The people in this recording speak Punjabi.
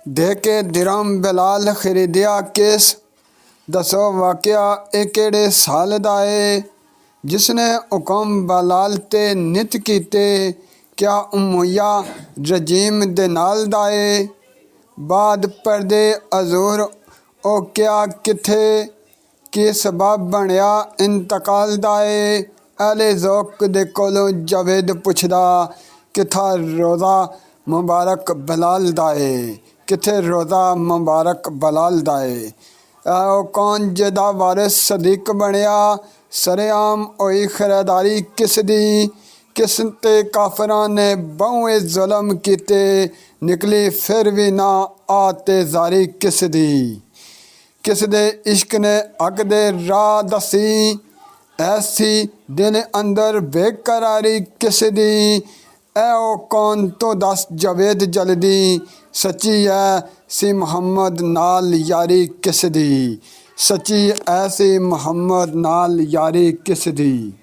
ਦੇ ਕੇ ਦਿਰਹਮ ਬਿਲਾਲ ਖਰੀਦਿਆ ਕਿਸ। ਦੱਸੋ ਵਾਕਿਆ ਇਹ ਕਿਹੜੇ ਸਾਲ ਦਾ ਏ। ਜਿਸਨੇ ਹੁਕਮ ਬਲਾਲ ਤੇ ਨਿਤ ਕੀਤੇ, ਕਿਆ ਉਮਈਆ ਰਜੀਮ ਦੇ ਨਾਲ ਦਾ ਏ। ਬਾਦ ਪਰਦੇ ਹਜ਼ੂਰ ਉਹ ਕਿਆ ਕਿੱਥੇ, ਕੀ ਸਬਬ ਬਣਿਆ ਇੰਤਕਾਲ ਦਾ ਏ। ਅਹਲੇ ਜ਼ੌਕ ਦੇ ਕੋਲੋਂ ਜਾਵੇਦ ਪੁੱਛਦਾ, ਕਿੱਥਾ ਰੋਜ਼ਾ ਮੁਬਾਰਕ ਬਲਾਲ ਦਾ ਏ, ਕਿੱਥੇ ਰੋਜ਼ਾ ਮੁਬਾਰਕ ਬਲਾਲ ਦਾ ਏ। ਉਹ ਕੌਣ ਜਿਹਦਾ ਵਾਰਿਸ ਸਦੀਕ ਬਣਿਆ, ਸਰੇਆਮ ਹੋਈ ਖਰੀਦਾਰੀ ਕਿਸ ਦੀ। ਕਿਸ ਤੇ ਕਾਫਰਾਂ ਨੇ ਬਹੁਏ ਜ਼ੁਲਮ ਕੀਤੇ, ਨਿਕਲੀ ਫਿਰ ਵੀ ਨਾ ਆਤੇ ਜ਼ਾਰੀ ਕਿਸ ਦੀ। ਕਿਸ ਦੇ ਇਸ਼ਕ ਨੇ ਹੱਕ ਦੇ ਰਾਹ ਦਸੀ, ਐਸੀ ਦਿਲ ਅੰਦਰ ਬੇਕਰਾਰੀ ਕਿਸ ਦੀ। ਐ ਉਹ ਕੌਣ ਤੋਂ ਦੱਸ ਜਾਵੇਦ ਜਲਦੀ, ਸੱਚੀ ਐਸੀ ਮੁਹੰਮਦ ਨਾਲ ਯਾਰੀ ਕਿਸ ਦੀ। ਸੱਚੀ ਐਸੀ ਮੁਹੰਮਦ ਨਾਲ ਯਾਰੀ ਕਿਸ ਦੀ।